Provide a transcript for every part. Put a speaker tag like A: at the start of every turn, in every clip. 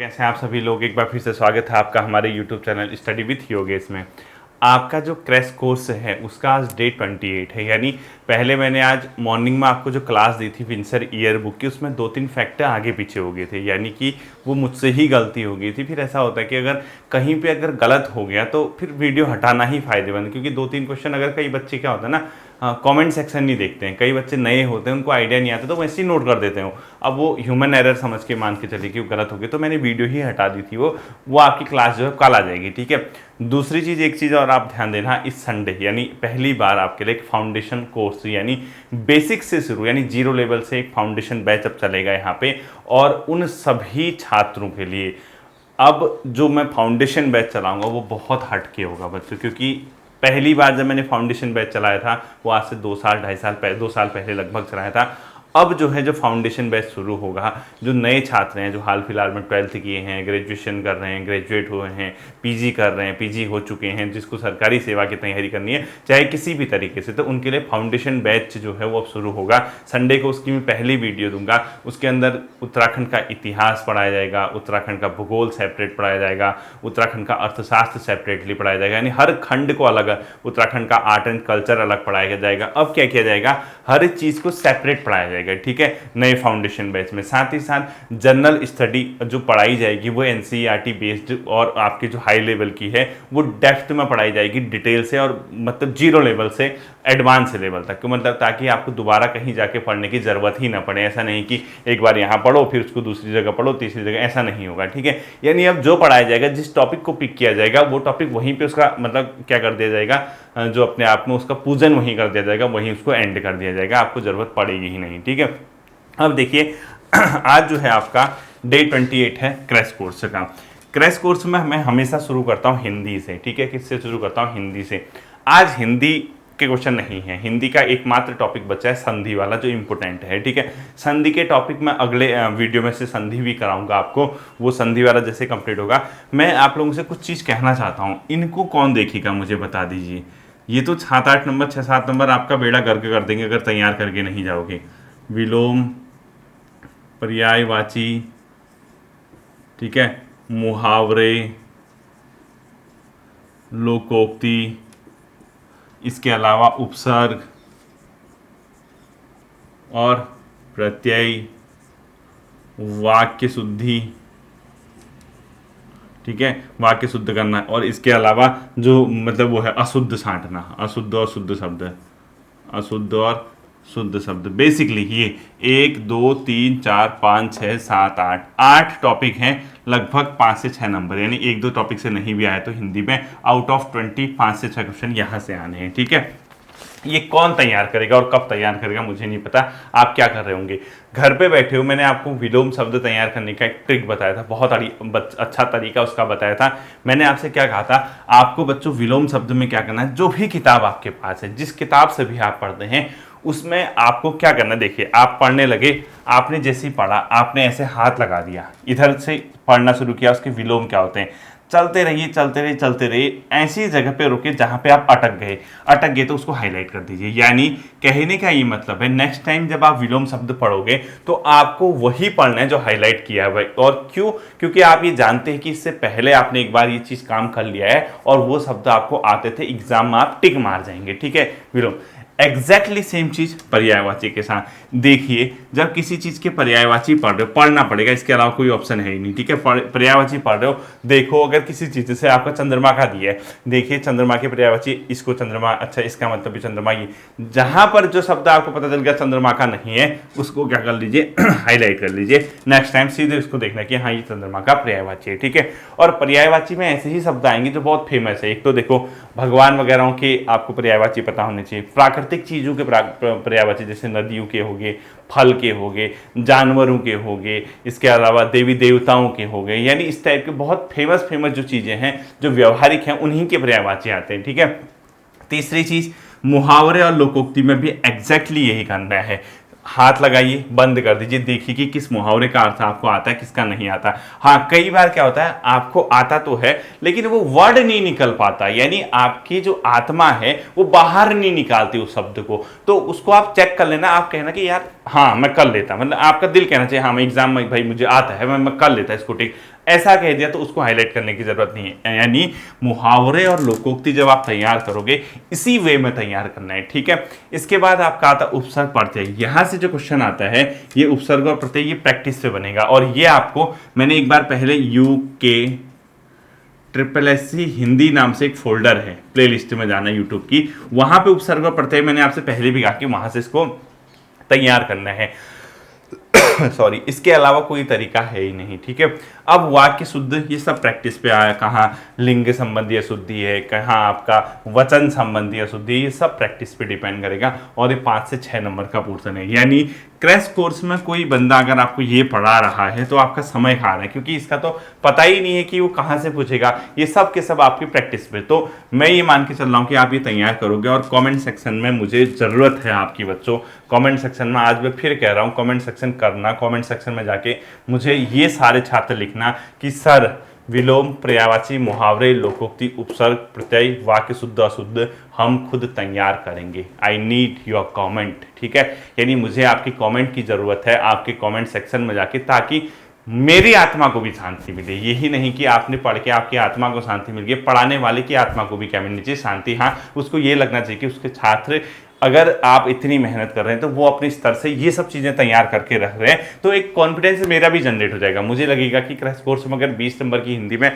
A: कैसे हैं आप सभी लोग। एक बार फिर से स्वागत है आपका हमारे YouTube channel study with Yogesh में। आपका जो क्रैश कोर्स है उसका आज डे 28 है, यानी पहले मैंने आज मॉर्निंग में आपको जो क्लास दी थी विंसर ईयर बुक की, उसमें 2-3 फैक्टर आगे पीछे हो गए थे, यानी कि वो मुझसे ही गलती हो गई थी। फिर ऐसा होता है कि अगर कहीं पे अगर गलत हो गया तो फिर वीडियो हटाना ही फायदेमंद, क्योंकि 2-3 क्वेश्चन अगर कई बच्चे क्या होता है ना, कमेंट सेक्शन नहीं देखते हैं, कई बच्चे नए होते हैं उनको आइडिया नहीं आता तो वैसे ही नोट कर देते हो। अब वो ह्यूमन एरर समझ के मान के चलिए कि वो गलत हो गई, तो मैंने वीडियो ही हटा दी थी। वो आपकी क्लास जो है कल आ जाएगी, ठीक है। दूसरी चीज़, एक चीज़ और आप ध्यान देना, इस संडे यानी पहली बार आपके लिए एक फाउंडेशन कोर्स यानी बेसिक से शुरू यानी 0 लेवल से एक फाउंडेशन बैच अब चलेगा यहाँ पे। और उन सभी छात्रों के लिए अब जो मैं फाउंडेशन बैच चलाऊंगा वो बहुत हटके होगा बच्चों, क्योंकि पहली बार जब मैंने फाउंडेशन बैच चलाया था वो आज से 2 साल 2.5 साल पहले 2 साल पहले लगभग चलाया था। अब जो है जो फाउंडेशन बैच शुरू होगा, जो नए छात्र हैं जो हाल फिलहाल में 12th किए हैं, ग्रेजुएशन कर रहे हैं, ग्रेजुएट हुए हैं, पीजी कर रहे हैं, पीजी हो चुके हैं, जिसको सरकारी सेवा की तैयारी करनी है चाहे किसी भी तरीके से, तो उनके लिए फाउंडेशन बैच जो है वो अब शुरू होगा। संडे को उसकी मैं पहली वीडियो दूंगा। उसके अंदर उत्तराखंड का इतिहास पढ़ाया जाएगा, उत्तराखंड का भूगोल सेपरेट पढ़ाया जाएगा, उत्तराखंड का अर्थशास्त्र सेपरेटली पढ़ाया जाएगा, यानी हर खंड को अलग, उत्तराखंड का आर्ट एंड कल्चर अलग पढ़ाया जाएगा। अब क्या किया जाएगा, हर एक चीज़ को सेपरेट पढ़ाया जाएगा, ठीक है, नए फाउंडेशन बैच में। साथ ही साथ जनरल स्टडी जो पढ़ाई जाएगी वो एनसीईआरटी बेस्ड और आपके जो हाई लेवल की है वो डेप्थ में पढ़ाई जाएगी, डिटेल से, और मतलब 0 लेवल से एडवांस लेवल तक, मतलब ताकि आपको दोबारा कहीं जाके पढ़ने की ज़रूरत ही ना पड़े। ऐसा नहीं कि एक बार यहाँ पढ़ो फिर उसको दूसरी जगह पढ़ो, तीसरी जगह, ऐसा नहीं होगा, ठीक है। यानी अब जो पढ़ाया जाएगा, जिस टॉपिक को पिक किया जाएगा वो टॉपिक वहीं पे उसका मतलब क्या कर दिया जाएगा, जो अपने आप में उसका पूजन वहीं कर दिया जाएगा, वहीं उसको एंड कर दिया जाएगा, आपको ज़रूरत पड़ेगी ही नहीं, ठीक है। अब देखिए आज जो है आपका डे 28 है क्रैश कोर्स का। क्रैश कोर्स में मैं हमेशा शुरू करता हूँ हिंदी से, ठीक है। किससे शुरू करता हूँ? हिंदी से। आज हिंदी के क्वेश्चन नहीं है, हिंदी का एकमात्र टॉपिक बचा है संधि वाला, जो इम्पोर्टेंट है, ठीक है। संधि के टॉपिक में अगले वीडियो में से संधि भी कराऊंगा आपको, वो संधि वाला जैसे कंप्लीट होगा। मैं आप लोगों से कुछ चीज़ कहना चाहता हूँ, इनको कौन देखेगा मुझे बता दीजिए। ये तो 7-8 नंबर 6-7 नंबर आपका बेड़ा गर्क कर देंगे अगर तैयार करके नहीं जाओगे। विलोम, पर्यायवाची, ठीक है, मुहावरे, लोकोक्ति, इसके अलावा उपसर्ग और प्रत्यय, वाक्य शुद्धि, ठीक है, वाक्य शुद्ध करना, और इसके अलावा जो मतलब वो है अशुद्ध छांटना, अशुद्ध और शुद्ध शब्द, अशुद्ध और शुद्ध शब्द। बेसिकली ये 1 2 3 4 5 6 7 8 टॉपिक हैं, लगभग 5 से 6 नंबर, यानी 1-2 टॉपिक से नहीं भी आया तो हिंदी में आउट ऑफ 20 5 से 6 क्वेश्चन यहाँ से आने हैं, ठीक है। ये कौन तैयार करेगा और कब तैयार करेगा मुझे नहीं पता, आप क्या कर रहे होंगे घर पे बैठे हो। मैंने आपको विलोम शब्द तैयार करने का एक ट्रिक बताया था, बहुत अच्छा तरीका उसका बताया था। मैंने आपसे क्या कहा था, आपको बच्चों विलोम शब्द में क्या करना है, जो भी किताब आपके पास है, जिस किताब से भी आप पढ़ते हैं, उसमें आपको क्या करना है। देखिए आप पढ़ने लगे, आपने जैसे ही पढ़ा आपने ऐसे हाथ लगा दिया, इधर से पढ़ना शुरू किया, उसके विलोम क्या होते हैं, चलते रहिए चलते रहिए चलते रहिए, ऐसी जगह पे रुके जहां पे आप अटक गए तो उसको हाईलाइट कर दीजिए। यानी कहने का ये मतलब है, नेक्स्ट टाइम जब आप विलोम शब्द पढ़ोगे तो आपको वही पढ़ना है जो हाईलाइट किया है भाई। और क्यों? क्योंकि आप ये जानते हैं कि इससे पहले आपने एक बार ये चीज काम कर लिया है और वो शब्द आपको आते थे, एग्जाम में आप टिक मार जाएंगे, ठीक है। विलोम एग्जैक्टली सेम चीज पर्यायवाची के साथ। देखिए जब किसी चीज के पर्यायवाची पढ़ रहे हो, पढ़ना पड़ेगा, इसके अलावा कोई ऑप्शन है ही नहीं, ठीक है। पर्यायवाची पढ़ रहे हो, देखो अगर किसी चीज से आपका चंद्रमा का दिया है, देखिए चंद्रमा के पर्यायवाची, इसको चंद्रमा, अच्छा इसका मतलब भी चंद्रमा, ये जहां पर जो शब्द आपको पता चल गया चंद्रमा का नहीं है उसको क्या कर लीजिए हाईलाइट कर लीजिए। नेक्स्ट टाइम सीधे उसको देखना कि हाँ ये चंद्रमा का पर्यायवाची है, ठीक है। और पर्यायवाची में ऐसे ही शब्द आएंगे जो बहुत फेमस है। एक तो देखो भगवान वगैरह के आपको पर्यायवाची पता होने चाहिए, प्राकृतिक चीजों के पर्यायवाची जैसे नदियों के हो गए, फल के हो गए, जानवरों के हो गए, इसके अलावा देवी देवताओं के हो गए, यानी इस टाइप के बहुत फेमस जो चीजें हैं जो व्यवहारिक हैं उन्हीं के पर्यायवाची आते हैं, ठीक है। तीसरी चीज मुहावरे और लोकोक्ति में भी एग्जैक्टली यही करना है। हाथ लगाइए, बंद कर दीजिए, देखिए कि किस मुहावरे का अर्थ आपको आता है, किसका नहीं आता। हाँ कई बार क्या होता है, आपको आता तो है लेकिन वो वर्ड नहीं निकल पाता, यानी आपकी जो आत्मा है वो बाहर नहीं निकालती उस शब्द को, तो उसको आप चेक कर लेना। आप कहना कि यार हाँ मैं कर लेता, मतलब आपका दिल कहना चाहिए हाँ मैं एग्जाम में भाई मुझे आता है, मैं कर लेता इसको, ठीक। ऐसा कह दिया तो उसको हाईलाइट करने की जरूरत नहीं है। यानी मुहावरे और लोकोक्ति जब आप तैयार करोगे इसी वे में तैयार करना है, ठीक है। इसके बाद आपका आता उपसर्ग प्रत्यय। यहां से जो क्वेश्चन आता है ये उपसर्ग और प्रत्यय ये प्रैक्टिस से बनेगा, और ये आपको मैंने एक बार पहले UKSSC हिंदी नाम से एक फोल्डर है, प्लेलिस्ट में जाना यूट्यूब की, वहां पे उपसर्ग और प्रत्यय मैंने आपसे पहले भी कहा कि वहां से इसको तैयार करना है। सॉरी, इसके अलावा कोई तरीका है ही नहीं, ठीक है। अब वाक्य शुद्ध ये सब प्रैक्टिस पे आया, कहाँ लिंग संबंधी अशुद्धि है, कहाँ आपका वचन संबंधी अशुद्धि है, ये सब प्रैक्टिस पे डिपेंड करेगा। और ये 5 से 6 नंबर का पोर्शन है। यानी क्रैश कोर्स में कोई बंदा अगर आपको ये पढ़ा रहा है तो आपका समय खा रहा है, क्योंकि इसका तो पता ही नहीं है कि वो कहाँ से पूछेगा। ये सब के सब आपकी प्रैक्टिस पे, तो मैं ये मान के चल रहा हूँ कि आप ये तैयार करोगे। और कमेंट सेक्शन में मुझे ज़रूरत है आपकी बच्चों, कमेंट सेक्शन में, आज मैं फिर कह रहा हूँ, कमेंट सेक्शन करना। कमेंट सेक्शन में जाके मुझे ये सारे छात्र लिखना कि सर विलोम, पर्यायवाची, मुहावरे, लोकोक्ति, उपसर्ग, प्रत्यय, वाक्य शुद्ध अशुद्ध हम खुद तैयार करेंगे। आई नीड योर कमेंट, ठीक है। यानी मुझे आपकी कमेंट की ज़रूरत है, आपके कमेंट सेक्शन में जाके, ताकि मेरी आत्मा को भी शांति मिले। यही नहीं कि आपने पढ़ के आपकी आत्मा को शांति मिल गई, पढ़ाने वाले की आत्मा को भी क्या मिलनी चाहिए? शांति। हाँ, उसको ये लगना चाहिए कि उसके छात्र, अगर आप इतनी मेहनत कर रहे हैं तो वो अपने स्तर से ये सब चीज़ें तैयार करके रख रहे हैं, तो एक कॉन्फिडेंस मेरा भी जनरेट हो जाएगा। मुझे लगेगा कि क्रैश कोर्स में अगर 20 नंबर की हिंदी में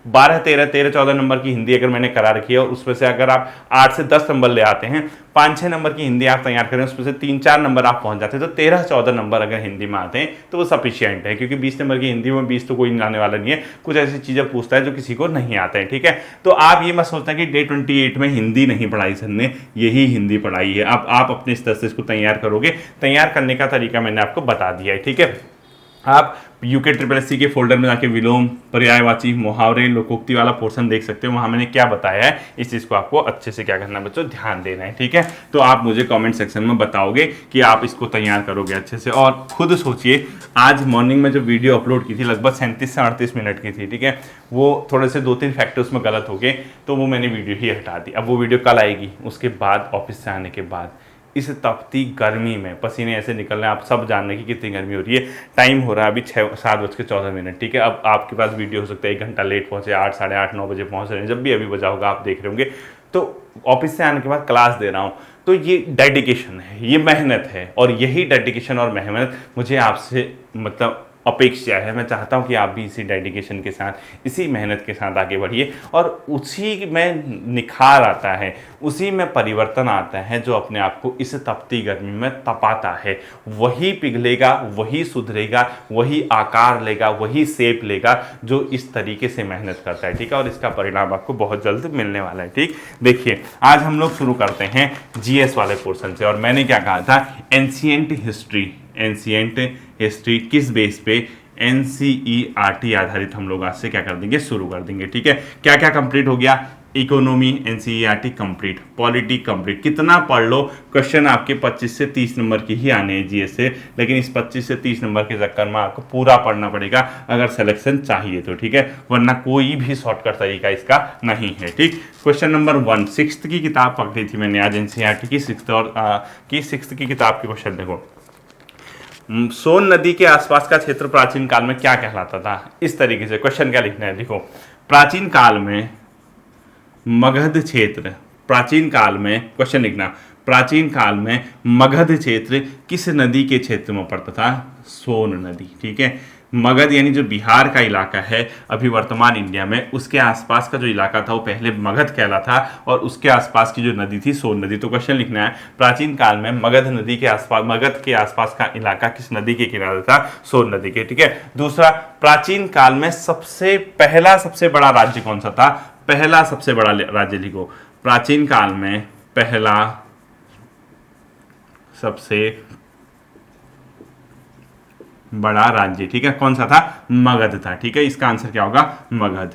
A: 12-13-14 नंबर की हिंदी अगर मैंने करा रखी है, और उसमें से अगर आप 8 से 10 नंबर ले आते हैं, 5-6 नंबर की हिंदी आप तैयार करें, उसमें से 3-4 नंबर आप पहुंच जाते हैं, तो 13-14 नंबर अगर हिंदी में आते हैं तो वो सफिशियंट है। क्योंकि 20 नंबर की हिंदी में 20 तो कोई लाने वाला नहीं है, कुछ ऐसी चीज़ें पूछता है जो किसी को नहीं आते हैं, ठीक है। तो आप ये मत सोचना कि डे 28 में हिंदी नहीं पढ़ाई सर ने, यही हिंदी पढ़ाई है। अब आप अपने स्तर से इसको तैयार करोगे। तैयार करने का तरीका मैंने आपको बता दिया है, ठीक है। आप UKSSC के फोल्डर में जाके विलोम, पर्यायवाची, मुहावरे, लोकोक्ति वाला पोर्शन देख सकते हो। वहां मैंने क्या बताया है, इस चीज़ को आपको अच्छे से क्या करना है बच्चों, ध्यान देना है, ठीक है। तो आप मुझे कमेंट सेक्शन में बताओगे कि आप इसको तैयार करोगे अच्छे से। और खुद सोचिए, आज मॉर्निंग में जो वीडियो अपलोड की थी लगभग 37 से 38 मिनट की थी, ठीक है। वो थोड़े से 2-3 फैक्टर उसमें गलत हो गए, तो वो मैंने वीडियो ही हटा दी। अब वो वीडियो कल आएगी, उसके बाद ऑफिस से आने के बाद। इस तपती गर्मी में पसीने ऐसे निकल रहे हैं, आप सब जान रहे हैं कि कितनी गर्मी हो रही है। टाइम हो रहा है अभी 7:14, ठीक है। अब आपके पास वीडियो हो सकता है 1 घंटा लेट पहुंचे, 8, साढ़े 8, 9 बजे पहुंच रहे हैं, जब भी अभी बजा होगा आप देख रहे होंगे। तो ऑफिस से आने के बाद क्लास दे रहा हूँ, तो ये डेडिकेशन है, ये मेहनत है, और यही डेडिकेशन और मेहनत मुझे आपसे मतलब अपेक्षा है। मैं चाहता हूं कि आप भी इसी डेडिकेशन के साथ, इसी मेहनत के साथ आगे बढ़िए, और उसी में निखार आता है, उसी में परिवर्तन आता है जो अपने आप को इस तपती गर्मी में तपाता है। वही पिघलेगा, वही सुधरेगा, वही आकार लेगा, वही शेप लेगा जो इस तरीके से मेहनत करता है, ठीक है। और इसका परिणाम आपको बहुत जल्द मिलने वाला है, ठीक। देखिए, आज हम लोग शुरू करते हैं GS वाले पोर्शन से। और मैंने क्या कहा था, एंशिएंट हिस्ट्री किस बेस पे, NCERT आधारित हम लोग आज से क्या कर देंगे, शुरू कर देंगे, ठीक है। क्या क्या कंप्लीट हो गया, economy NCERT complete, polity complete. कितना पढ़ लो, क्वेश्चन आपके 25 से 30 नंबर की ही आने हैं GS से, लेकिन इस 25 से 30 नंबर के चक्कर में आपको पूरा पढ़ना पड़ेगा अगर सिलेक्शन चाहिए तो, ठीक है। वरना कोई भी शॉर्टकट तरीका इसका नहीं है, ठीक। क्वेश्चन नंबर 1, 6th की किताब पकड़ी थी मैंने आज, NCERT की 6th की किताब के क्वेश्चन देखो। सोन नदी के आसपास का क्षेत्र प्राचीन काल में क्या कहलाता था? इस तरीके से क्वेश्चन क्या लिखना है, देखो। प्राचीन काल में मगध क्षेत्र, प्राचीन काल में क्वेश्चन लिखना, प्राचीन काल में मगध क्षेत्र किस नदी के क्षेत्र में पड़ता था? सोन नदी, ठीक है। मगध यानी जो बिहार का इलाका है अभी वर्तमान इंडिया में, उसके आसपास का जो इलाका था वो पहले मगध कहलाता था, और उसके आसपास की जो नदी थी सोन नदी। तो क्वेश्चन लिखना है, प्राचीन काल में मगध नदी के आसपास, मगध के आसपास का इलाका किस नदी के किनारे था? सोन नदी के, ठीक है। दूसरा, प्राचीन काल में सबसे बड़ा राज्य कौन सा था? पहला सबसे बड़ा राज्य लिखो। प्राचीन काल में पहला सबसे बड़ा राज्य, ठीक है, कौन सा था? मगध था, ठीक है। इसका आंसर क्या होगा? मगध।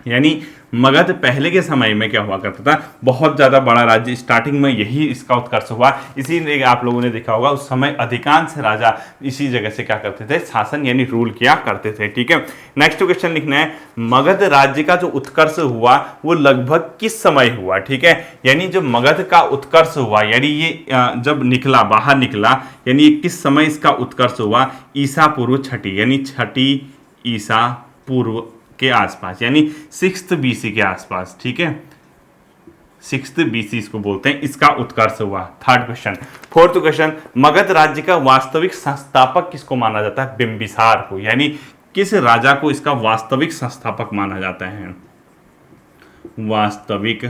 A: यानी मगध पहले के समय में क्या हुआ करता था, बहुत ज्यादा बड़ा राज्य। स्टार्टिंग में यही इसका उत्कर्ष हुआ, इसीलिए आप लोगों ने देखा होगा उस समय अधिकांश राजा इसी जगह से क्या करते थे, शासन यानी रूल किया करते थे, ठीक है। नेक्स्ट क्वेश्चन लिखना है, मगध राज्य का जो उत्कर्ष हुआ वो लगभग किस समय हुआ, ठीक है। यानी जो मगध का उत्कर्ष हुआ, यानी ये जब निकला, बाहर निकला, यानी किस समय इसका उत्कर्ष हुआ? ईसा पूर्व 6ठी, यानी 6ठी ईसा पूर्व के आसपास, यानी 6th BC के आसपास, ठीक है, 6th BC इसको बोलते हैं, इसका उत्कर्ष हुआ। Third question. Fourth question, Magadh राज्य का वास्तविक संस्थापक किसको माना जाता है? बिंबिसार को, यानी किस राजा को इसका वास्तविक संस्थापक माना जाता है? वास्तविक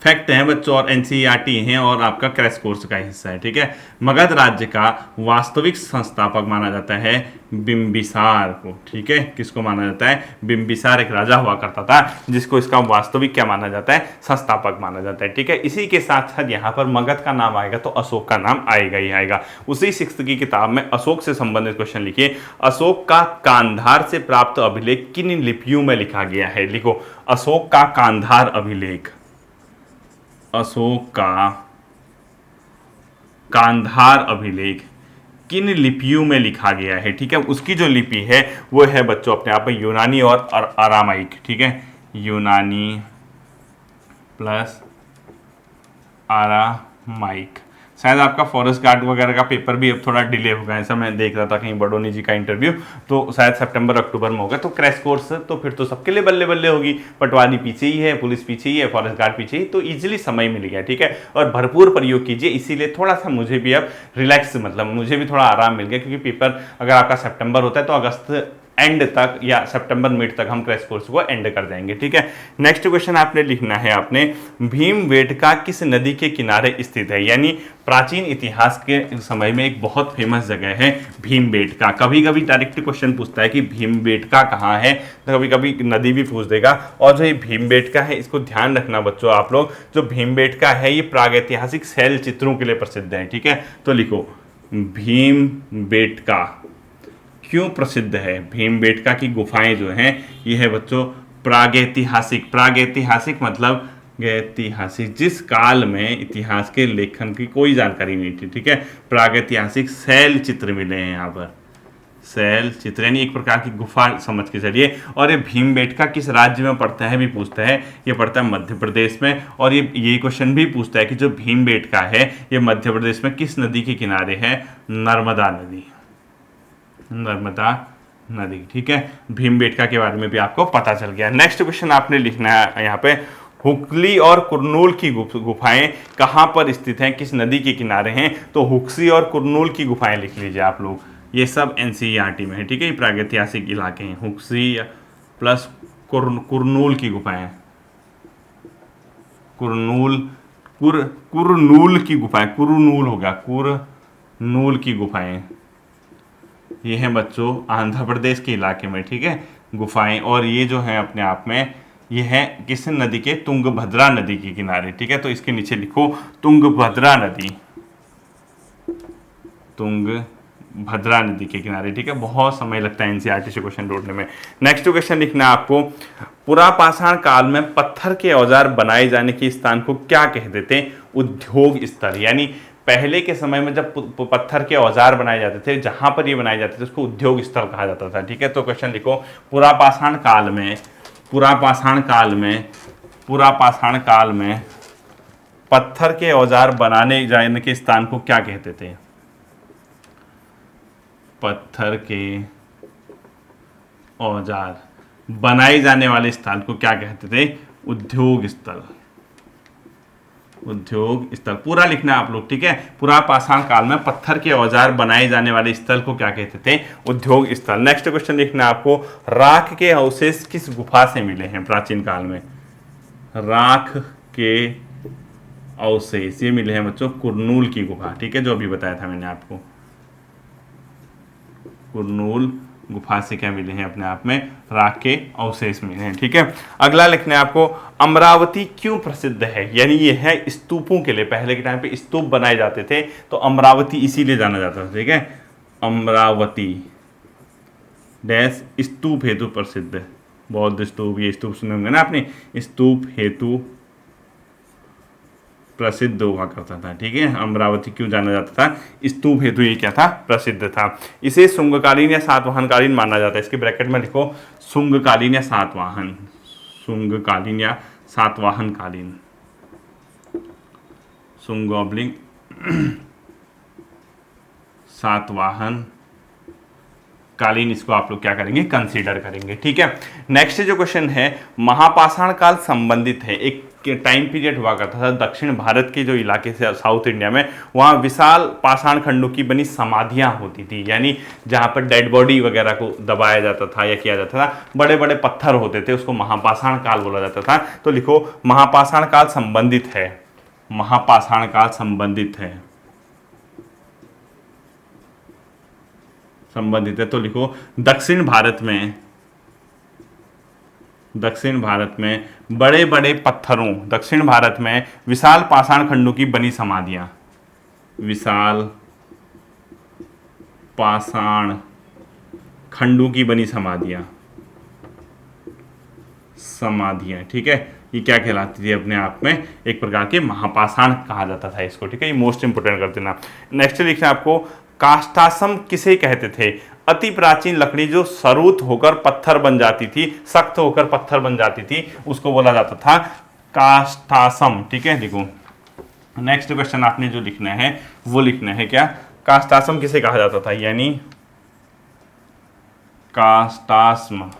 A: फैक्ट है बच्चों, और एनसीईआरटी हैं और आपका क्रैश कोर्स का हिस्सा है, ठीक है। मगध राज्य का वास्तविक संस्थापक माना जाता है बिंबिसार को, ठीक है। किसको माना जाता है? बिंबिसार एक राजा हुआ करता था जिसको इसका वास्तविक क्या माना जाता है? संस्थापक माना जाता है, ठीक है। इसी के साथ साथ यहाँ पर मगध का नाम आएगा तो अशोक का नाम आएगा ही आएगा। उसी 6th की किताब में अशोक से संबंधित क्वेश्चन लिखिए। अशोक का कांधार से प्राप्त अभिलेख किन लिपियों में लिखा गया है? लिखो, अशोक का कांधार अभिलेख, अशोक का कांधार अभिलेख किन लिपियों में लिखा गया है, ठीक है। उसकी जो लिपि है वो है बच्चों अपने आप में यूनानी और अरामाइक, ठीक है, यूनानी प्लस अरामाइक। शायद आपका फॉरेस्ट गार्ड वगैरह का पेपर भी अब थोड़ा डिले होगा, ऐसा मैं देख रहा था कहीं बडोनी जी का इंटरव्यू, तो शायद सितंबर अक्टूबर में होगा। तो क्रैश कोर्स तो फिर तो सबके लिए बल्ले बल्ले होगी। पटवारी पीछे ही है, पुलिस पीछे ही है, फॉरेस्ट गार्ड पीछे ही, तो इजीली समय मिल गया, ठीक है। और भरपूर प्रयोग कीजिए, इसीलिए थोड़ा सा मुझे भी अब रिलैक्स, मतलब मुझे भी थोड़ा आराम मिल गया, क्योंकि पेपर अगर आपका सितंबर होता है तो अगस्त एंड तक या सितंबर मिड तक हम क्रैश कोर्स को एंड कर जाएंगे, ठीक है। नेक्स्ट क्वेश्चन आपने लिखना है, आपने भीमबेटका किस नदी के किनारे स्थित है? यानी प्राचीन इतिहास के समय में एक बहुत फेमस जगह है भीमबेटका। कभी कभी डायरेक्ट क्वेश्चन पूछता है कि भीमबेटका कहाँ है, तो कभी कभी नदी भी पूछ देगा। और जो ये भीमबेटका है इसको ध्यान रखना बच्चों आप लोग, जो भीमबेटका है ये प्रागैतिहासिक शैल चित्रों के लिए प्रसिद्ध है, ठीक है। तो लिखो, भीमबेटका क्यों प्रसिद्ध है? भीमबेटका की गुफाएं जो हैं ये है बच्चों प्रागैतिहासिक। प्रागैतिहासिक मतलब ऐतिहासिक, जिस काल में इतिहास के लेखन की कोई जानकारी नहीं थी, ठीक है। प्रागैतिहासिक शैल चित्र मिले हैं यहाँ पर, शैल चित्र यानी एक प्रकार की गुफा समझ के चलिए। और ये भीमबेटका किस राज्य में पड़ता है भी पूछता है, ये पड़ता है मध्य प्रदेश में। और ये क्वेश्चन भी पूछता है कि जो भीमबेटका है ये मध्य प्रदेश में किस नदी के किनारे है? नर्मदा नदी, नर्मदा नदी, ठीक है। भीमबेटका के बारे में भी आपको पता चल गया। नेक्स्ट क्वेश्चन आपने लिखना है यहाँ पे, हुगली और कुरनूल की गुफाएं कहाँ पर स्थित हैं, किस नदी के किनारे हैं? तो हुगली और कुरनूल की गुफाएं लिख लीजिए आप लोग, ये सब एनसीईआरटी में है, ठीक है। ये प्रागैतिहासिक इलाके हैं, हुगली प्लस कुरनूल की गुफाएं, कुरनूल की गुफाएं, कुरनूल होगा, कुरनूल की गुफाएं ये हैं बच्चों आंध्र प्रदेश के इलाके में, ठीक है, गुफाएं। और ये जो है अपने आप में ये है किस नदी के? तुंगभद्रा नदी के किनारे, ठीक है। तो इसके नीचे लिखो तुंगभद्रा नदी, तुंगभद्रा नदी के किनारे, ठीक है। बहुत समय लगता है एनसीईआरटी से क्वेश्चन ढूंढने में। नेक्स्ट क्वेश्चन लिखना है आपको, पुरापाषाण काल में पत्थर के औजार बनाए जाने के स्थान को क्या कहते थे? उद्योग स्थल, यानी पहले के समय में जब पत्थर के औजार बनाए जाते थे, जहां पर ये बनाए जाते थे उसको उद्योग स्थल कहा जाता था, ठीक है। तो क्वेश्चन लिखो, पुरापाषाण काल में पत्थर के औजार बनाने जाने के स्थान को क्या कहते थे? पत्थर के औजार बनाए जाने वाले स्थान को क्या कहते थे? उद्योग स्थल, उद्योग स्थल पूरा लिखना है आप लोग, ठीक है। पुरापाषाण काल में पत्थर के औजार बनाए जाने वाले स्थल को क्या कहते थे? उद्योग स्थल। नेक्स्ट क्वेश्चन लिखना है आपको, राख के अवशेष किस गुफा से मिले हैं प्राचीन काल में? राख के अवशेष ये मिले हैं बच्चों कुरनूल की गुफा, ठीक है, जो अभी बताया था मैंने आपको। कुरनूल गुफा से क्या मिले हैं? अपने आप में राख के अवशेष मिले हैं, ठीक है। अगला लिखना है आपको, अमरावती क्यों प्रसिद्ध है? यानी ये है स्तूपों के लिए, पहले के टाइम पे स्तूप बनाए जाते थे तो अमरावती इसीलिए जाना जाता था, ठीक है। अमरावती डैश स्तूप हेतु प्रसिद्ध, बौद्ध स्तूप, ये स्तूप सुने होंगे ना आपने, स्तूप हेतु प्रसिद्ध हुआ करता था, ठीक है। अमरावती क्यों जाना जाता था? स्तूप हेतु ये क्या था? प्रसिद्ध था। इसे शुंगकालीन या सातवाहनकालीन माना जाता है, इसके ब्रैकेट में लिखो शुंगकालीन या सातवाहन, शुंगकालीन या सातवाहनकालीन, शुंग ऑब्लिंग सातवाहन कालीन, इसको आप लोग क्या करेंगे, कंसीडर करेंगे। ठीक है, नेक्स्ट जो क्वेश्चन है, महापाषाण काल संबंधित है। एक टाइम पीरियड हुआ करता था दक्षिण भारत के जो इलाके से साउथ इंडिया में, वहाँ विशाल पाषाण खंडों की बनी समाधियाँ होती थी, यानी जहाँ पर डेड बॉडी वगैरह को दबाया जाता था या किया जाता था, बड़े बड़े पत्थर होते थे, उसको महापाषाण काल बोला जाता था। तो लिखो महापाषाण काल संबंधित है, महापाषाण काल संबंधित है, संबंधित है। तो लिखो दक्षिण भारत में बड़े बड़े पत्थरों, दक्षिण भारत में विशाल पाषाण खंडों की बनी समाधियां, विशाल पाषाण खंडों की बनी समाधियां, ठीक है, ये क्या कहलाती थी, अपने आप में एक प्रकार के महापाषाण कहा जाता था इसको। ठीक है, ये मोस्ट इंपोर्टेंट कर देना। नेक्स्ट लिखना आपको, काष्ठासम किसे कहते थे, अति प्राचीन लकड़ी जो सरूत होकर पत्थर बन जाती थी, सख्त होकर पत्थर बन जाती थी, उसको बोला जाता था काष्ठासम। ठीक है, देखो नेक्स्ट क्वेश्चन आपने जो लिखना है वो लिखना है क्या, काष्ठासम किसे कहा जाता था, यानी काष्ठास्म,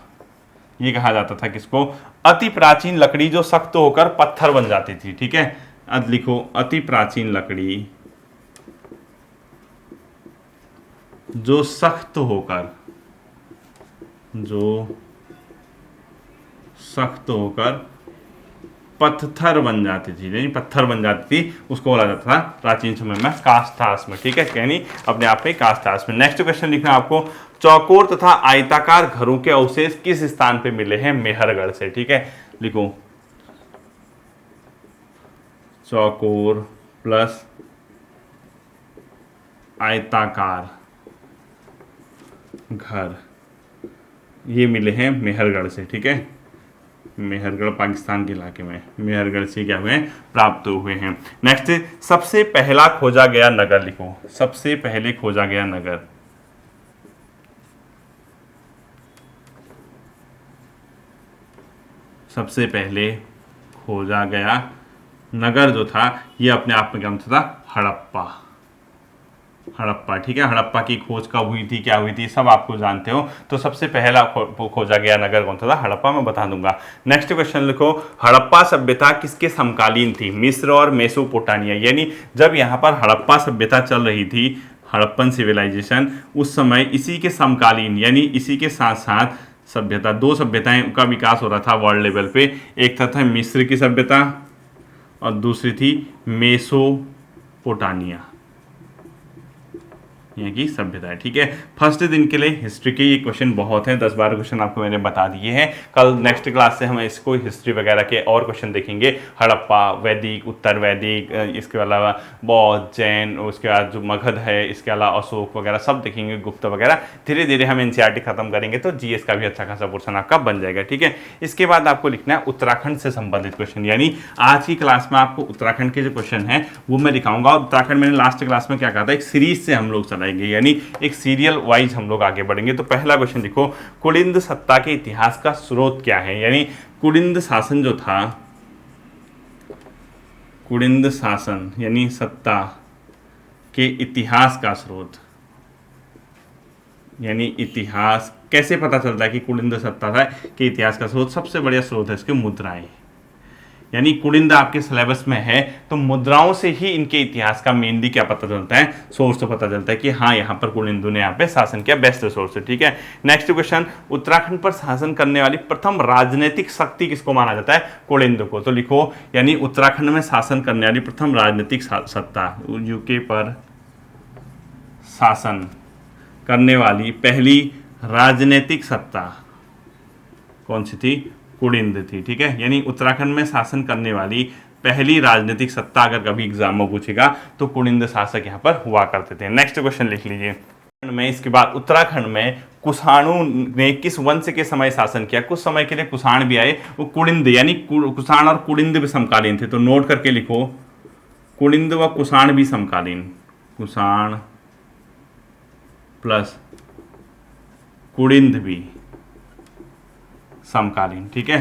A: ये कहा जाता था किसको, अति प्राचीन लकड़ी जो सख्त होकर पत्थर बन जाती थी। ठीक है, अब लिखो अति प्राचीन लकड़ी जो सख्त होकर पत्थर बन जाती थी, यानी पत्थर बन जाती थी, उसको बोला जाता था प्राचीन समय में काष्ठास्म। ठीक है, यानी अपने आप में काष्ठास्म। नेक्स्ट क्वेश्चन लिखना आपको, चौकोर तथा आयताकार घरों के अवशेष किस स्थान पे मिले हैं, मेहरगढ़ से। ठीक है, लिखो चौकोर प्लस आयताकार घर, ये मिले हैं मेहरगढ़ से। ठीक है, मेहरगढ़ पाकिस्तान के इलाके में, मेहरगढ़ से क्या हुए हैं, प्राप्त हुए हैं। नेक्स्ट, सबसे पहला खोजा गया नगर लिखो, सबसे पहले खोजा गया नगर, सबसे पहले खोजा गया नगर जो था, ये अपने आप में क्या था, हड़प्पा। ठीक है, हड़प्पा की खोज कब हुई थी, क्या हुई थी, सब आपको जानते हो। तो सबसे पहला खोजा गया नगर कौन सा था, हड़प्पा, मैं बता दूंगा। नेक्स्ट क्वेश्चन लिखो, हड़प्पा सभ्यता किसके समकालीन थी, मिस्र और मेसोपोटामिया, यानी जब यहाँ पर हड़प्पा सभ्यता चल रही थी, हड़प्पन सिविलाइजेशन, उस समय इसी के समकालीन, यानी इसी के साथ साथ सभ्यता, दो सभ्यताएं का विकास हो रहा था वर्ल्ड लेवल पे। एक था मिस्र की सभ्यता और दूसरी थी मेसोपोटामिया, यहाँ की सभ्यता है। ठीक है, फर्स्ट दिन के लिए हिस्ट्री के ये क्वेश्चन बहुत हैं, 10-12 क्वेश्चन आपको मैंने बता दिए हैं। कल नेक्स्ट क्लास से हम इसको हिस्ट्री वगैरह के और क्वेश्चन देखेंगे, हड़प्पा, वैदिक, उत्तर वैदिक, इसके अलावा बौद्ध, जैन, उसके बाद जो मगध है, इसके अलावा अशोक वगैरह सब देखेंगे, गुप्त वगैरह। धीरे धीरे हम एनसीईआरटी खत्म करेंगे तो जीएस का भी अच्छा खासा पोर्शन आपका बन जाएगा। ठीक है, इसके बाद आपको लिखना है उत्तराखंड से संबंधित क्वेश्चन, यानी आज की क्लास में आपको उत्तराखंड के जो क्वेश्चन है वो मैं दिखाऊंगा। उत्तराखंड मैंने लास्ट क्लास में क्या कहा था, एक सीरीज से हम लोग चलाएंगे, यानी एक सीरियल वाइज हम लोग आगे बढ़ेंगे। तो पहला क्वेश्चन देखो, कुलिंद सत्ता के इतिहास का स्रोत क्या है, यानी कुलिंद शासन जो था, कुलिंद शासन यानी सत्ता के इतिहास का स्रोत, यानी इतिहास कैसे पता चलता है कि कुलिंद सत्ता था कि इतिहास का स्रोत, सबसे बढ़िया स्रोत है इसके मुद्राएं, यानी कुलिंद आपके सिलेबस में है तो मुद्राओं से ही इनके इतिहास का मेनली क्या पता चलता है, सोर्स तो पता चलता है कि हाँ यहाँ पर कुलिंदु ने यहाँ पे शासन किया, बेस्ट सोर्स है। ठीक है, नेक्स्ट क्वेश्चन, उत्तराखंड पर शासन करने वाली प्रथम राजनीतिक शक्ति किसको माना जाता है, कुलिंद को। तो लिखो, यानी उत्तराखंड में शासन करने वाली प्रथम राजनीतिक सत्ता, यूके पर शासन करने वाली पहली राजनीतिक सत्ता कौन सी थी, कुलिंद थी। ठीक है, यानी उत्तराखंड में शासन करने वाली पहली राजनीतिक सत्ता अगर कभी एग्जाम में पूछेगा तो कुलिंद शासक यहाँ पर हुआ करते थे। नेक्स्ट क्वेश्चन लिख लीजिए में, इसके बाद उत्तराखंड में कुषाणु ने किस वंश के समय शासन किया, कुछ समय के लिए कुषाण भी आए, वो कुलिंद, यानी कुषाण और कुलिंद भी समकालीन थे, तो नोट करके लिखो, कुलिंद व कुषाण भी समकालीन, कुषाण प्लस कुलिंद भी समकालीन। ठीक है,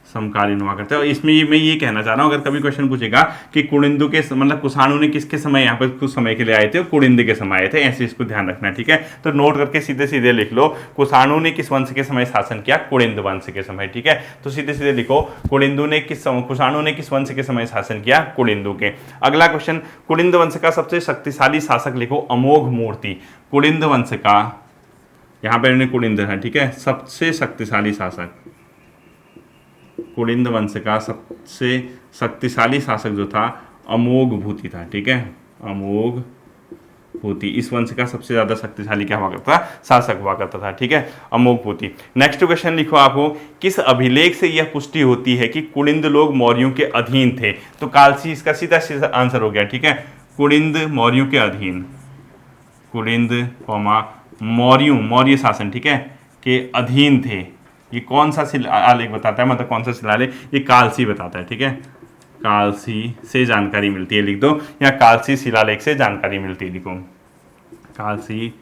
A: समकालीन हुआ करते हैं। और इसमें मैं ये कहना चाह रहा हूँ, अगर कभी क्वेश्चन पूछेगा कि कुनिंदु के मतलब कुषाणु ने किसके समय यहाँ पर कुछ समय के लिए आए थे, और कुनिंद के समय आए थे, ऐसे इसको ध्यान रखना है, ठीक है। तो नोट करके सीधे सीधे लिख लो, कुषाणु ने किस वंश के समय शासन किया, कुनिंद वंश के समय, ठीक है। तो सीधे सीधे लिखो, कुषाणु ने किस वंश के समय शासन किया, कुनिंदु के। अगला क्वेश्चन, कुनिंद वंश का सबसे शक्तिशाली शासक लिखो, अमोघ मूर्ति। कुनिंद वंश का, यहाँ पर कुनिंद है, ठीक है, सबसे शक्तिशाली शासक, कुनिंद वंश का सबसे शक्तिशाली शासक जो था अमोघ भूति था, ठीक है, अमोघ भूति। इस वंश का सबसे ज्यादा शक्तिशाली क्या हुआ करता था, शासक हुआ करता था, ठीक है, अमोघ भूति। नेक्स्ट क्वेश्चन लिखो आपको, किस अभिलेख से यह पुष्टि होती है कि कुनिंद लोग मौर्यों के अधीन थे। तो कालसी इसका सीधा सीधा आंसर हो गया, ठीक है, कुनिंद मौर्यों के अधीन, कुनिंद मौर्य शासन, ठीक है, के अधीन थे। ये कौन सा शिलालेख बताता है, मतलब कौन सा शिलालेख, ये कालसी बताता है, ठीक है, कालसी से जानकारी मिलती है, लिख दो, या कालसी शिलालेख से जानकारी मिलती है, लिखो, कालसी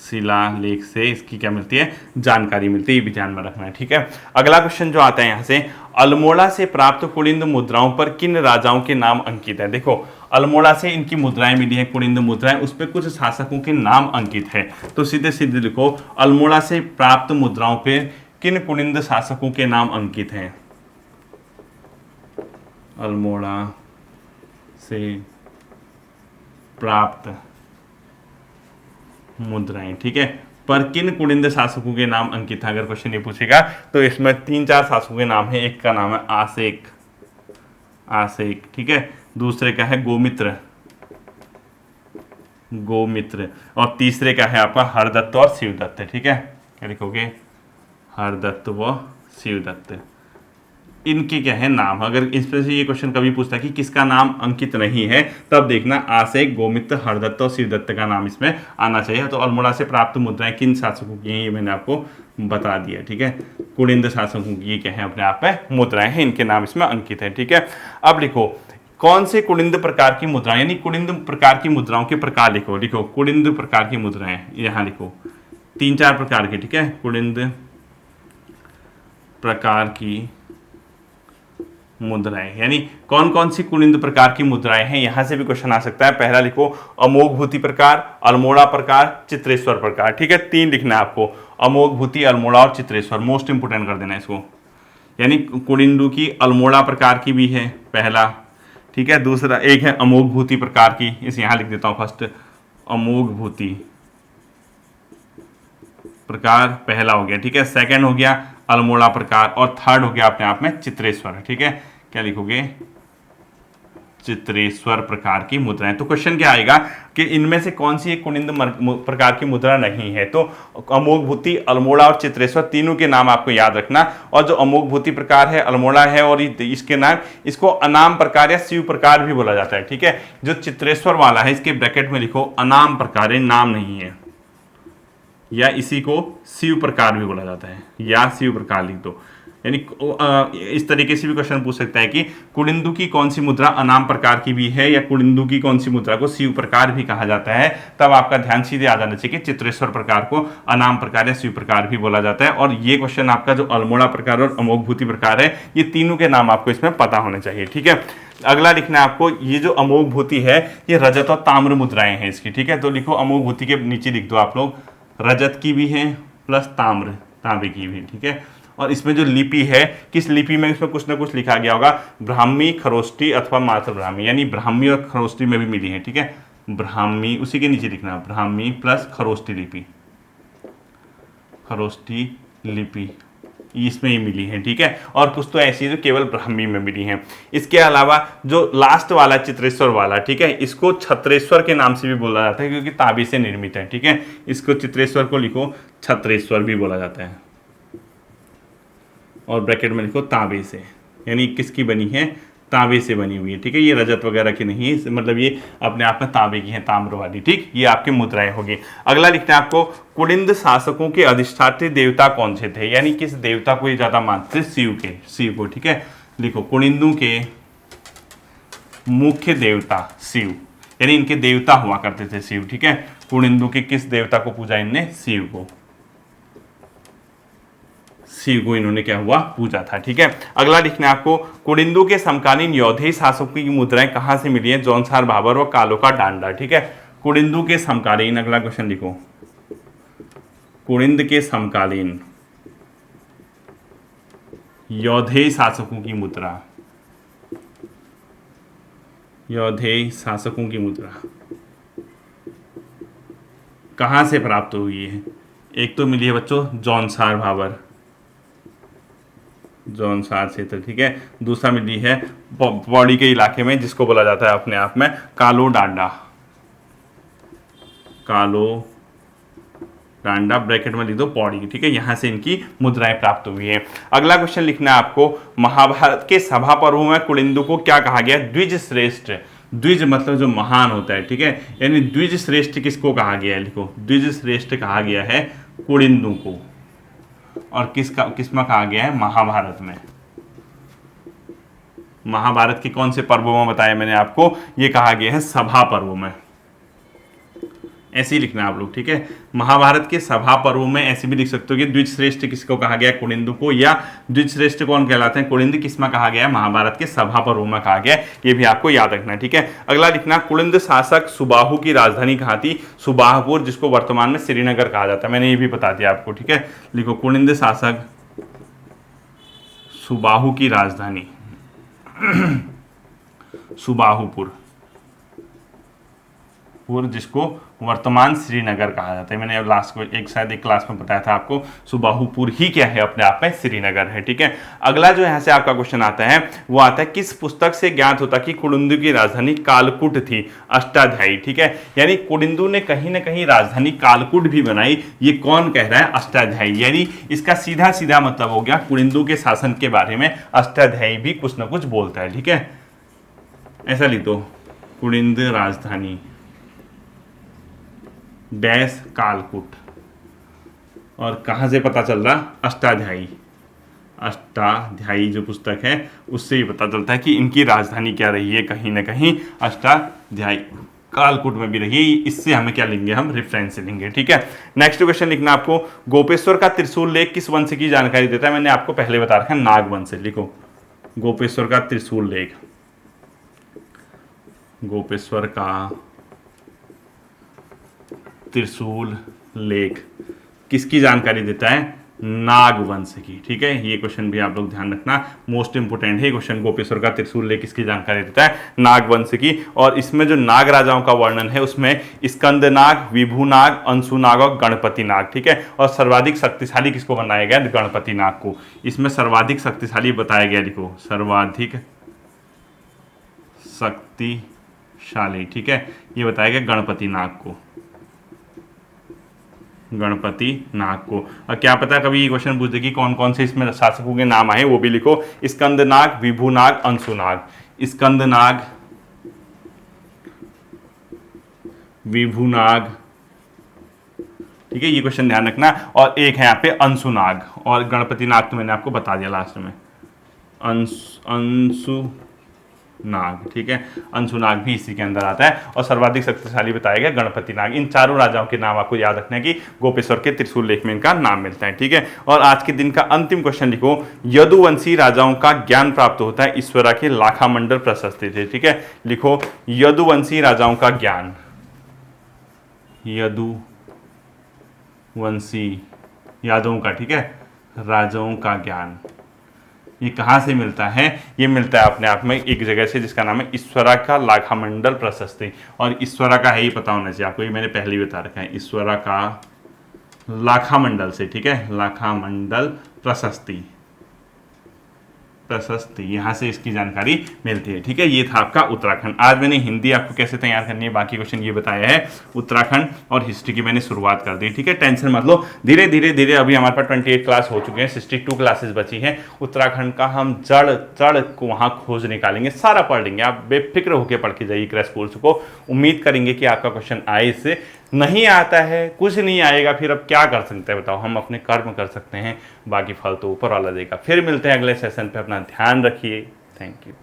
A: शिलालेख से इसकी क्या मिलती है, जानकारी मिलती है, ये भी ध्यान में रखना है, ठीक है। अगला क्वेश्चन जो आता है यहाँ से, अल्मोड़ा से प्राप्त कुनिंद मुद्राओं पर किन राजाओं के नाम अंकित है। देखो, अल्मोड़ा से इनकी मुद्राएं मिली है, कुनिंद मुद्राएं, उस पर कुछ शासकों के नाम अंकित है। तो सीधे सीधे लिखो, अल्मोड़ा से प्राप्त मुद्राओं पर किन कुनिंद शासकों के नाम अंकित हैं। अल्मोड़ा से प्राप्त मुद्राएं, ठीक है, पर किन कुनिंद शासकों के नाम अंकित हैं। अगर क्वेश्चन ये पूछेगा तो इसमें 3-4 शासकों के नाम है। एक का नाम है आसेक, ठीक है, दूसरे का है गोमित्र, और तीसरे का है आपका हरदत्त और शिवदत्त, ठीक है। क्या लिखोगे, हरदत्त व शिवदत्त, इनके क्या है नाम। अगर इस पर से ये क्वेश्चन कभी पूछता है कि किसका नाम अंकित नहीं है, तब देखना आसेक, गोमित्र, हरदत्त और शिवदत्त का नाम इसमें आना चाहिए। तो अल्मोड़ा से प्राप्त मुद्राएं किन शासकों की हैं, ये मैंने आपको बता दिया, ठीक है, कुनिंद शासकों की ये क्या है, अपने आप में मुद्राएं हैं, इनके नाम इसमें अंकित है, ठीक है। अब लिखो, कौन से कुनिंद प्रकार की मुद्राएं, यानी कुनिंद प्रकार की मुद्राओं के प्रकार लिखो, कुनिंद प्रकार की मुद्राएं यहाँ लिखो, 3-4 प्रकार की, ठीक है, कुनिंद प्रकार की मुद्राएं, यानी कौन कौन सी कुनिंद प्रकार की मुद्राएं हैं, यहां से भी क्वेश्चन आ सकता है। पहला लिखो, अमोघ भूति प्रकार, अल्मोड़ा प्रकार, चित्रेश्वर प्रकार, ठीक है, 3 लिखना है आपको, अमोघ भूति, अल्मोड़ा और चित्रेश्वर, मोस्ट इंपोर्टेंट कर देना इसको। यानी कुनिंदू की अल्मोड़ा प्रकार की भी है पहला, ठीक है, दूसरा एक है अमोघ भूति प्रकार की, इसे यहां लिख देता हूं फर्स्ट, अमोघ भूति प्रकार पहला हो गया, ठीक है, सेकंड हो गया अल्मोड़ा प्रकार, और थर्ड हो गया अपने आप में चित्रेश्वर, ठीक है। क्या लिखोगे, चित्रेश्वर प्रकार की मुद्राएं। तो क्वेश्चन क्या आएगा कि इनमें से कौन सी एक कुनिंद प्रकार की मुद्रा नहीं है। तो अमोघ भूति, अल्मोड़ा और चित्रेश्वर, तीनों के नाम आपको याद रखना। और जो अमोघ भूति प्रकार है, अल्मोड़ा है, और इसके नाम, इसको अनाम प्रकार या शिव प्रकार भी बोला जाता है, ठीक है। जो चित्रेश्वर वाला है, इसके ब्रैकेट में लिखो अनाम प्रकार है, नाम नहीं है, या इसी को शिव प्रकार भी बोला जाता है, या शिव प्रकार लिख दो। यानी इस तरीके से भी क्वेश्चन पूछ सकता है कि कुनिंदु की कौन सी मुद्रा अनाम प्रकार की भी है, या कुनिंदु की कौन सी मुद्रा को शिव प्रकार भी कहा जाता है। तब आपका ध्यान सीधे आ जाना चाहिए कि चित्रेश्वर प्रकार को अनाम प्रकार या शिव प्रकार भी बोला जाता है। और ये क्वेश्चन आपका जो अल्मोड़ा प्रकार और अमोघ भूति प्रकार है, ये तीनों के नाम आपको इसमें पता होने चाहिए, ठीक है। अगला लिखना है आपको, ये जो अमोघ भूति है, ये रजत और ताम्र मुद्राएं हैं इसकी, ठीक है। तो लिखो, अमोघ भूति के नीचे लिख दो आप लोग, रजत की भी है प्लस तांबे की भी, ठीक है। और इसमें जो लिपि है, किस लिपि में, इसमें कुछ ना कुछ लिखा गया होगा, ब्राह्मी, खरोष्टी अथवा मात्र ब्राह्मी, यानी ब्राह्मी और खरोष्टी में भी मिली है, ठीक है। ब्राह्मी, उसी के नीचे लिखना ब्राह्मी प्लस खरोष्टी लिपि, खरोष्टी लिपि इसमें ही मिली है, ठीक है। और कुछ तो ऐसी जो केवल ब्राह्मी में मिली हैं। इसके अलावा जो लास्ट वाला चित्रेश्वर वाला, ठीक है, इसको छत्रेश्वर के नाम से भी बोला जाता है, क्योंकि तांबे से निर्मित है, ठीक है। इसको चित्रेश्वर को लिखो छत्रेश्वर भी बोला जाता है, और ब्रैकेट में लिखो तांबे से, यानी किसकी बनी है, तांबे से बनी हुई है, ठीक है। ये रजत वगैरह की नहीं है, मतलब ये अपने आप में तांबे की है, ताम्र वाली, ठीक। ये आपकी मुद्राएं होगी। अगला लिखना है आपको, कुनिंद शासकों के अधिष्ठात्री देवता कौन से थे, यानी किस देवता को ये ज्यादा मानते थे, शिव को, ठीक है। लिखो, कुनिंदों के मुख्य देवता शिव, यानी इनके देवता हुआ करते थे शिव, ठीक है। कुनिंदों के किस देवता को पूजा इनने, शिव को, शिव को इन्होंने क्या हुआ, पूजा था। ठीक है, अगला लिखना है आपको, कुडिंदु के समकालीन यौधेय शासकों की मुद्राएं कहां से मिली है? जौनसार भाबर और कालो का डांडा। ठीक है, कुडिंदु के समकालीन, अगला क्वेश्चन लिखो, कुडिंद के समकालीन यौधेय शासकों की मुद्रा, यौधेय शासकों की मुद्रा कहां से प्राप्त हुई है? एक तो मिली है बच्चों जौनसार भाबर, जौनसार क्षेत्र। ठीक है, दूसरा मिली है पौड़ी के इलाके में, जिसको बोला जाता है अपने आप में कालो डांडा, कालो डांडा ब्रैकेट में लिख दो पौड़ी। ठीक है, यहां से इनकी मुद्राएं प्राप्त हुई है। अगला क्वेश्चन लिखना है आपको, महाभारत के सभा पर्वों में कुडिंदु को क्या कहा गया? द्विज श्रेष्ठ। द्विज मतलब जो महान होता है। ठीक है, यानी द्विज श्रेष्ठ किसको कहा गया है? लिखो, द्विज श्रेष्ठ कहा गया है कुडिंदु को। और किसमें कहा गया है? महाभारत में। महाभारत के कौन से पर्वों में बताया मैंने आपको? ये कहा गया है सभा पर्वों में। ऐसे ही लिखना आप लोग। ठीक है, महाभारत के सभा पर्वों में ऐसे भी लिख सकते हो कि द्विज श्रेष्ठ किसको कहा गया? कुडिंदु को। या द्विज श्रेष्ठ कौन कहलाते हैं? कुडिंद। किसमें कहा गया है? महाभारत के सभा पर्वों में कहा गया है। ये भी आपको याद रखना है। ठीक है, अगला लिखना, कुडिंद शासक सुबाहु की राजधानी कहाँ थी? सुबाहपुर, जिसको वर्तमान में श्रीनगर कहा जाता है। मैंने ये भी बता दिया आपको। ठीक है, लिखो, कुडिंद शासक सुबाहु की राजधानी सुबाहुपुर, जिसको वर्तमान श्रीनगर कहा जाता है। मैंने लास्ट को शायद एक क्लास में बताया था आपको, सुबाहुपुर ही क्या है? अपने आप में श्रीनगर है। ठीक है, अगला जो यहाँ से आपका क्वेश्चन आता है वो आता है, किस पुस्तक से ज्ञात होता कि कुडिंदु की राजधानी कालकुट थी? अष्टाध्यायी। ठीक है, यानी कुडिंदु ने कहीं ना कहीं राजधानी कालकुट भी बनाई। ये कौन कह रहा है? अष्टाध्यायी। यानी इसका सीधा सीधा मतलब हो गया, कुडिंदु के शासन के बारे में अष्टाध्यायी भी कुछ ना कुछ बोलता है। ठीक है, ऐसा लिख दो, कुडिंद राजधानी डैश कालकुट। और कहाँ से पता चल रहा? अष्टाध्यायी। अष्टाध्यायी जो पुस्तक है उससे ही पता चलता है कि इनकी राजधानी क्या रही है, कहीं ना कहीं अष्टाध्यायी कालकुट में भी रही है। इससे हमें क्या लेंगे? हम रेफरेंस लेंगे। ठीक है, नेक्स्ट क्वेश्चन लिखना आपको, गोपेश्वर का त्रिशूल लेख किस वंश की जानकारी देता है? मैंने आपको पहले बता रखा है, नाग वंश। लिखो, गोपेश्वर का त्रिशूल लेख, गोपेश्वर का त्रिशूल लेख किसकी जानकारी देता है? नागवंश की। ठीक है, ये क्वेश्चन भी आप लोग ध्यान रखना, मोस्ट इंपोर्टेंट है क्वेश्चन। गोपेश्वर का त्रिशूल लेख किसकी जानकारी देता है? नागवंश की। और इसमें जो नाग राजाओं का वर्णन है उसमें स्कंद नाग, विभु नाग, अंशु नाग और गणपति नाग। ठीक है, और सर्वाधिक शक्तिशाली किसको बनाया गया? गणपति नाग को। इसमें सर्वाधिक शक्तिशाली बताया गया। लिखो, सर्वाधिक शक्तिशाली। ठीक है, ये बताया गया गणपति नाग को, गणपति नाग को। और क्या पता कभी ये क्वेश्चन पूछ दे कि कौन कौन से इसमें शासकों के नाम आए, वो भी लिखो, स्कंद नाग, विभु नाग, अंशु नाग। स्कंद नाग, विभु नाग। ठीक है, ये क्वेश्चन ध्यान रखना। और एक है यहाँ पे अंशु नाग, और गणपति नाग तो मैंने आपको बता दिया लास्ट में, अंशु नाग। ठीक है, अंशु नाग भी इसी के अंदर आता है। और सर्वाधिक शक्तिशाली बताया गया गणपति नाग। इन चारों राजाओं के नाम आपको याद रखना है कि गोपेश्वर के त्रिशूल लेख में इनका नाम मिलता है। ठीक है, और आज के दिन का अंतिम क्वेश्चन लिखो, यदुवंशी राजाओं का ज्ञान प्राप्त होता है ईश्वरा के लाखामंडल प्रशस्ति थे। ठीक है, लिखो, यदुवंशी राजाओं का ज्ञान, यदुवंशी यादवों का, ठीक है, राजाओं का ज्ञान ये कहाँ से मिलता है? ये मिलता है अपने आप में एक जगह से जिसका नाम है ईश्वरा का लाखामंडल प्रशस्ति। और ईश्वरा का है, ये पता होना चाहिए आपको, ये मैंने पहले ही बता रखा है, ईश्वरा का लाखामंडल से। ठीक है, लाखामंडल प्रशस्ति, यहाँ से इसकी जानकारी मिलती है। ठीक है, ये था आपका उत्तराखंड। आज मैंने हिंदी आपको कैसे तैयार करनी है, बाकी क्वेश्चन ये बताया है। उत्तराखंड और हिस्ट्री की मैंने शुरुआत कर दी। ठीक है, टेंशन मत लो, धीरे धीरे अभी हमारे पास 28 क्लास हो चुके हैं, 62 क्लासेस बची हैं। उत्तराखंड का हम जड़ को वहाँ खोज निकालेंगे, सारा पढ़ लेंगे। आप बेफिक्र होकर पढ़ के जाइए क्रैश कोर्स को। उम्मीद करेंगे कि आपका क्वेश्चन आए इससे। नहीं आता है, कुछ नहीं आएगा, फिर अब क्या कर सकते हैं बताओ? हम अपने कर्म कर सकते हैं, बाकी फल तो ऊपर वाला देगा। फिर मिलते हैं अगले सेशन पे। अपना ध्यान रखिए। Thank you.